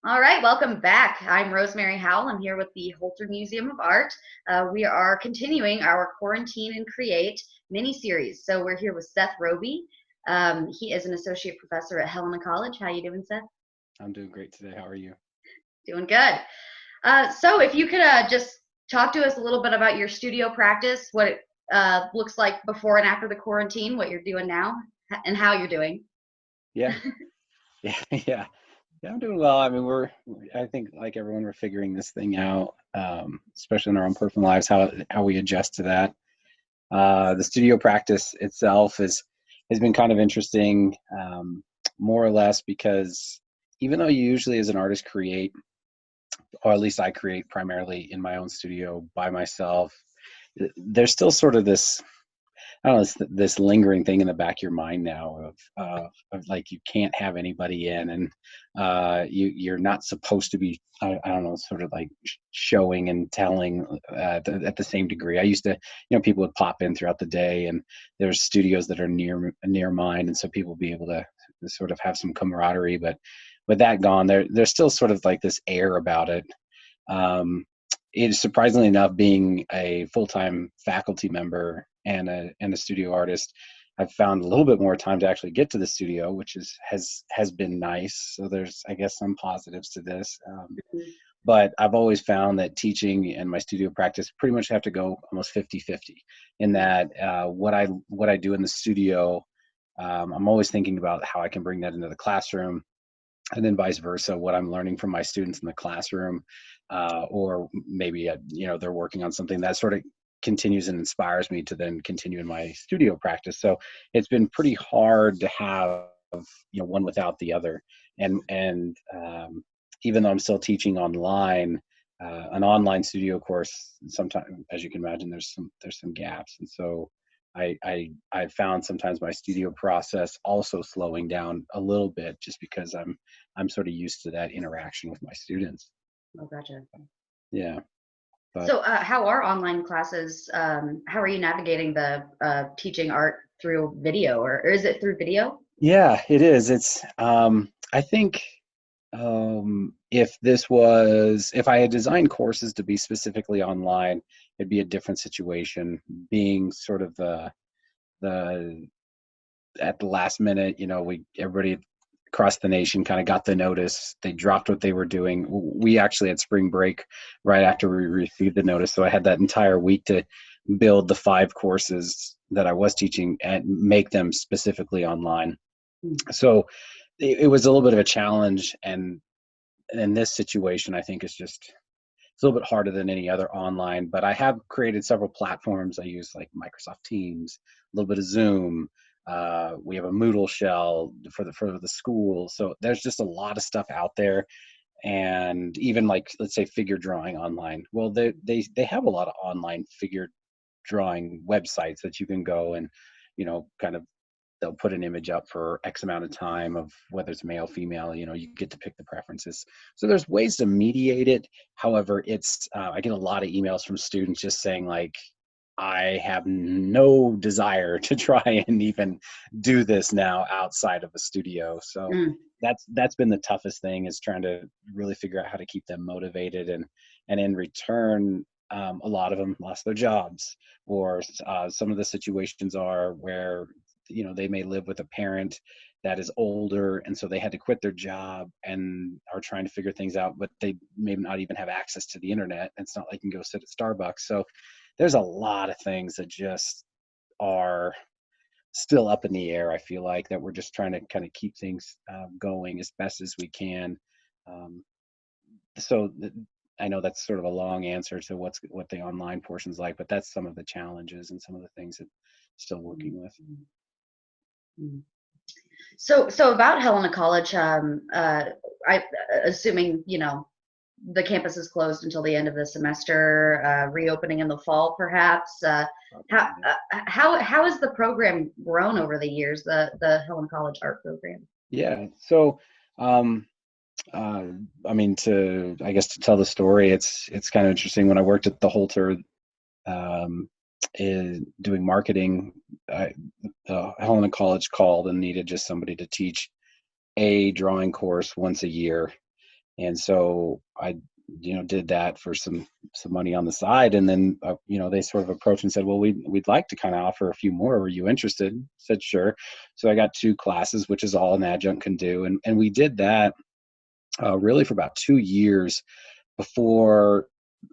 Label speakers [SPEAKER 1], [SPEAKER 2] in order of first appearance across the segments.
[SPEAKER 1] All right, welcome back. I'm Rosemary Howell. I'm here with the Holter Museum of Art. We are continuing our Quarantine and Create mini-series. So we're here with Seth Roby. He is an associate professor at Helena College. How you doing, Seth?
[SPEAKER 2] I'm doing great today. How are you?
[SPEAKER 1] Doing good. So if you could just talk to us a little bit about your studio practice, what it looks like before and after the quarantine, what you're doing now, and how you're doing.
[SPEAKER 2] Yeah, yeah, yeah, yeah. I'm doing well. I mean, I think like everyone, we're figuring this thing out, especially in our own personal lives, how we adjust to that. The studio practice itself has been kind of interesting, more or less because even though you usually as an artist create, or at least I create primarily in my own studio by myself, there's still sort of this I don't know, this lingering thing in the back of your mind now of like you can't have anybody in, and you're not supposed to be. I don't know, sort of like showing and telling at the same degree. I used to, people would pop in throughout the day, and there's studios that are near mine, and so people would be able to sort of have some camaraderie. But with that gone, there's still sort of like this air about it. Um, it is surprisingly enough, being a full-time faculty member and a studio artist, I've found a little bit more time to actually get to the studio, which has been nice. So there's, I guess, some positives to this. But I've always found that teaching and my studio practice pretty much have to go almost 50-50 in that what I do in the studio, I'm always thinking about how I can bring that into the classroom, and then vice versa, what I'm learning from my students in the classroom, or maybe they're working on something that sort of continues and inspires me to then continue in my studio practice. So it's been pretty hard to have one without the other, and even though I'm still teaching online, an online studio course, sometimes, as you can imagine, there's some gaps, and so I found sometimes my studio process also slowing down a little bit, just because I'm sort of used to that interaction with my students.
[SPEAKER 1] Oh, gotcha.
[SPEAKER 2] Yeah, but
[SPEAKER 1] So, how are online classes? How are you navigating the teaching art through video, or is it through video?
[SPEAKER 2] yeah, it is. I think, if I had designed courses to be specifically online, it'd be a different situation. Being sort of the at the last minute, everybody across the nation kind of got the notice. They dropped what they were doing. We actually had spring break right after we received the notice, so I had that entire week to build the 5 courses that I was teaching and make them specifically online.
[SPEAKER 1] Mm.
[SPEAKER 2] So it was a little bit of a challenge, and in this situation, I think it's a little bit harder than any other online. But I have created several platforms. I use like Microsoft Teams, a little bit of Zoom. We have a Moodle shell for the school. So there's just a lot of stuff out there, and even like, let's say, figure drawing online. Well, they have a lot of online figure drawing websites that you can go and kind of, they'll put an image up for X amount of time of whether it's male, female, you get to pick the preferences. So there's ways to mediate it. However, I get a lot of emails from students just saying like, I have no desire to try and even do this now outside of a studio. So
[SPEAKER 1] Mm.
[SPEAKER 2] that's been the toughest thing, is trying to really figure out how to keep them motivated, and in return, a lot of them lost their jobs, or some of the situations are where they may live with a parent that is older, and so they had to quit their job and are trying to figure things out, but they may not even have access to the internet. It's not like you can go sit at Starbucks. So there's a lot of things that just are still up in the air. I feel like that we're just trying to kind of keep things going as best as we can. um, so I know that's sort of a long answer to what the online portion's like, but that's some of the challenges and some of the things that still working with.
[SPEAKER 1] Mm. So about Helena College, I assuming the campus is closed until the end of the semester, reopening in the fall, perhaps. How
[SPEAKER 2] Probably,
[SPEAKER 1] how has the program grown over the years? The Helena College art program.
[SPEAKER 2] yeah. So, um, uh, I mean, I guess to tell the story, it's kind of interesting. When I worked at the Holter, um, doing marketing, Helena College called and needed just somebody to teach a drawing course once a year. And so I, did that for some money on the side, and then they sort of approached and said, well, we'd like to kind of offer a few more. Were you interested? Said sure. So I got 2 classes, which is all an adjunct can do, and we did that really for about 2 years before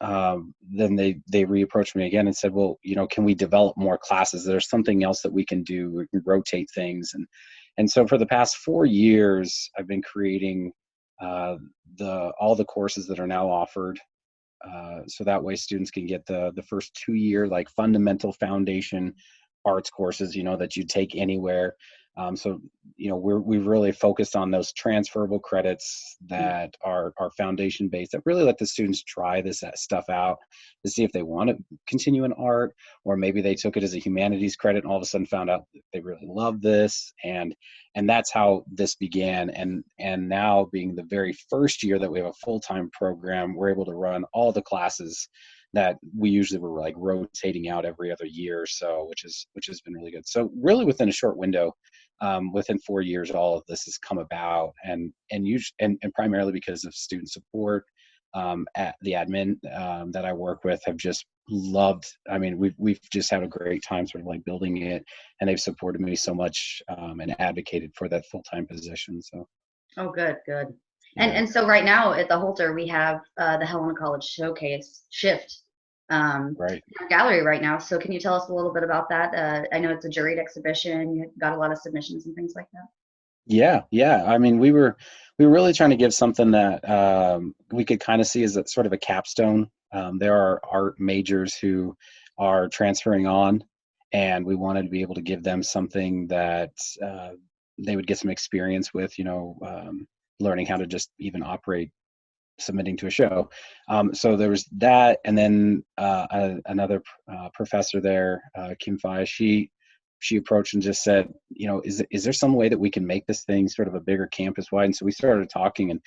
[SPEAKER 2] then they reapproached me again and said, well, can we develop more classes? There's something else that we can do. We can rotate things. And so for the past 4 years, I've been creating uh, all the courses that are now offered. So that way students can get the first 2 year, like fundamental foundation arts courses, that you take anywhere. So, we've really focused on those transferable credits that are foundation based, that really let the students try this stuff out to see if they want to continue in art, or maybe they took it as a humanities credit and all of a sudden found out that they really love this. And that's how this began. And now, being the very first year that we have a full-time program, we're able to run all the classes that we usually were like rotating out every other year or so, which has been really good. So really within a short window, within 4 years, all of this has come about, and primarily because of student support. At the admin that I work with have just loved. I mean, we've just had a great time sort of like building it, and they've supported me so much and advocated for that full-time position. So
[SPEAKER 1] Oh, good, good. And
[SPEAKER 2] yeah,
[SPEAKER 1] so right now at the Holter, we have the Helena College Showcase Shift
[SPEAKER 2] right.
[SPEAKER 1] gallery right now. So can you tell us a little bit about that? I know it's a juried exhibition. You got a lot of submissions and things like that.
[SPEAKER 2] Yeah, yeah. I mean, we were really trying to give something that we could kind of see as a sort of a capstone. There are art majors who are transferring on, and we wanted to be able to give them something that they would get some experience with, learning how to just even operate submitting to a show. So there was that, and then another professor there, Kim Fai, she approached and just said, is there some way that we can make this thing sort of a bigger campus wide? And so we started talking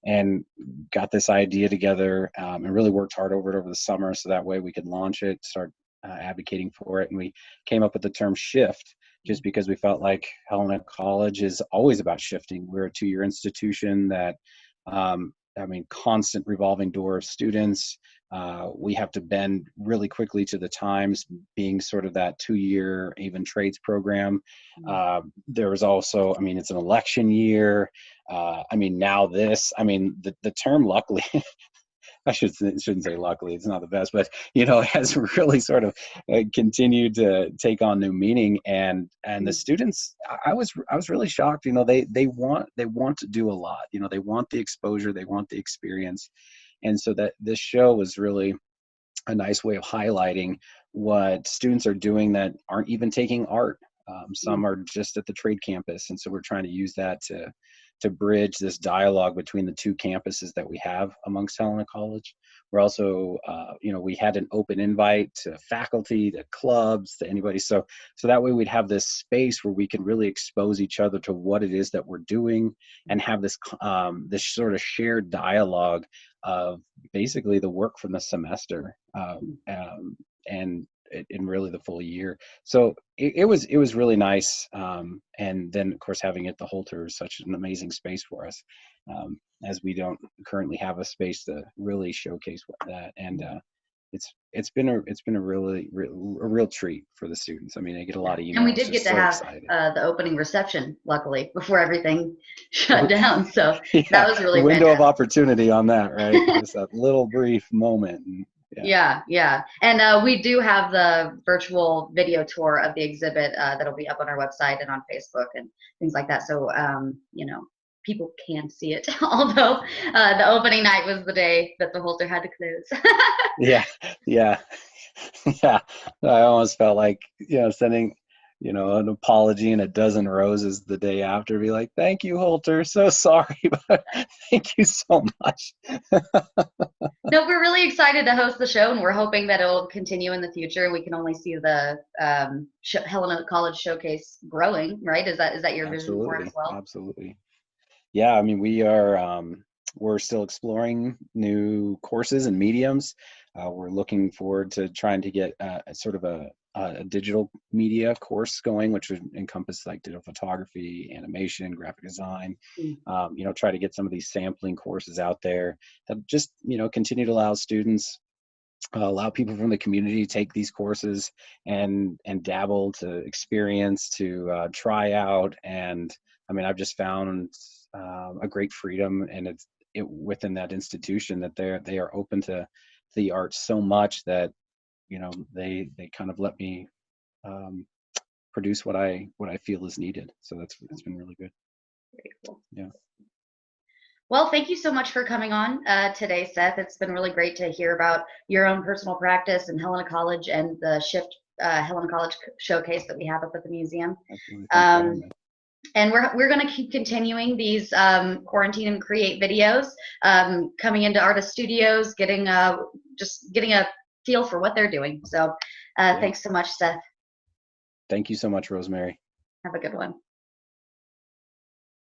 [SPEAKER 2] and got this idea together, and really worked hard over the summer, so that way we could launch it, start advocating for it. And we came up with the term shift, just because we felt like Helena College is always about shifting. We're a 2 year institution that I mean, constant revolving door of students. We have to bend really quickly to the times, being sort of that 2 year even trades program. There was also, I mean, it's an election year. I mean, now this, I mean, the term luckily, shouldn't say luckily, it's not the best, but it has really sort of continued to take on new meaning. And the students, I was really shocked. They want to do a lot. They want the exposure, they want the experience, and so that this show was really a nice way of highlighting what students are doing that aren't even taking art. Some are just at the trade campus, and so we're trying to use that to bridge this dialogue between the 2 campuses that we have amongst Helena College. We're also, we had an open invite to faculty, to clubs, to anybody. So that way we'd have this space where we can really expose each other to what it is that we're doing, and have this sort of shared dialogue of basically the work from the semester, and in really the full year. So it was really nice. And then of course having it the Holter is such an amazing space for us, as we don't currently have a space to really showcase that. And it's been a real treat for the students. I mean, I get a
[SPEAKER 1] Yeah.
[SPEAKER 2] lot of
[SPEAKER 1] And we
[SPEAKER 2] emails
[SPEAKER 1] did get
[SPEAKER 2] just
[SPEAKER 1] to
[SPEAKER 2] so
[SPEAKER 1] have
[SPEAKER 2] excited.
[SPEAKER 1] the opening reception, luckily, before everything shut down. So
[SPEAKER 2] Yeah,
[SPEAKER 1] that was
[SPEAKER 2] the
[SPEAKER 1] really
[SPEAKER 2] window of
[SPEAKER 1] fantastic.
[SPEAKER 2] opportunity on that, right? Just that little brief moment. And yeah,
[SPEAKER 1] Yeah, yeah. And we do have the virtual video tour of the exhibit that'll be up on our website and on Facebook and things like that. So, people can see it, although the opening night was the day that the Holter had to close.
[SPEAKER 2] yeah, yeah. Yeah, I almost felt like, sending, an apology and a dozen roses the day after, be like, thank you, Holter, so sorry, but thank you so much.
[SPEAKER 1] No, we're really excited to host the show, and we're hoping that it'll continue in the future. We can only see the Helena College Showcase growing, right? Is that your vision for it as
[SPEAKER 2] Absolutely,
[SPEAKER 1] well?
[SPEAKER 2] absolutely. Yeah, I mean, we're still exploring new courses and mediums. We're looking forward to trying to get sort of a digital media course going, which would encompass like digital photography, animation, graphic design. Try to get some of these sampling courses out there that just continue to allow students, allow people from the community to take these courses and dabble, to experience, to try out. And I mean, I've just found a great freedom, and it within that institution, that they are open to the arts so much that they kind of let me produce what I feel is needed. So it's been really good.
[SPEAKER 1] Very cool.
[SPEAKER 2] Yeah.
[SPEAKER 1] Well, thank you so much for coming on today, Seth. It's been really great to hear about your own personal practice and Helena College and the Shift Helena College showcase that we have up at the museum.
[SPEAKER 2] Absolutely. Thanks for having me.
[SPEAKER 1] And we're going to keep continuing these quarantine and create videos, coming into artist studios, getting a feel for what they're doing. So thanks so much, Seth.
[SPEAKER 2] Thank you so much, Rosemary.
[SPEAKER 1] Have a good one.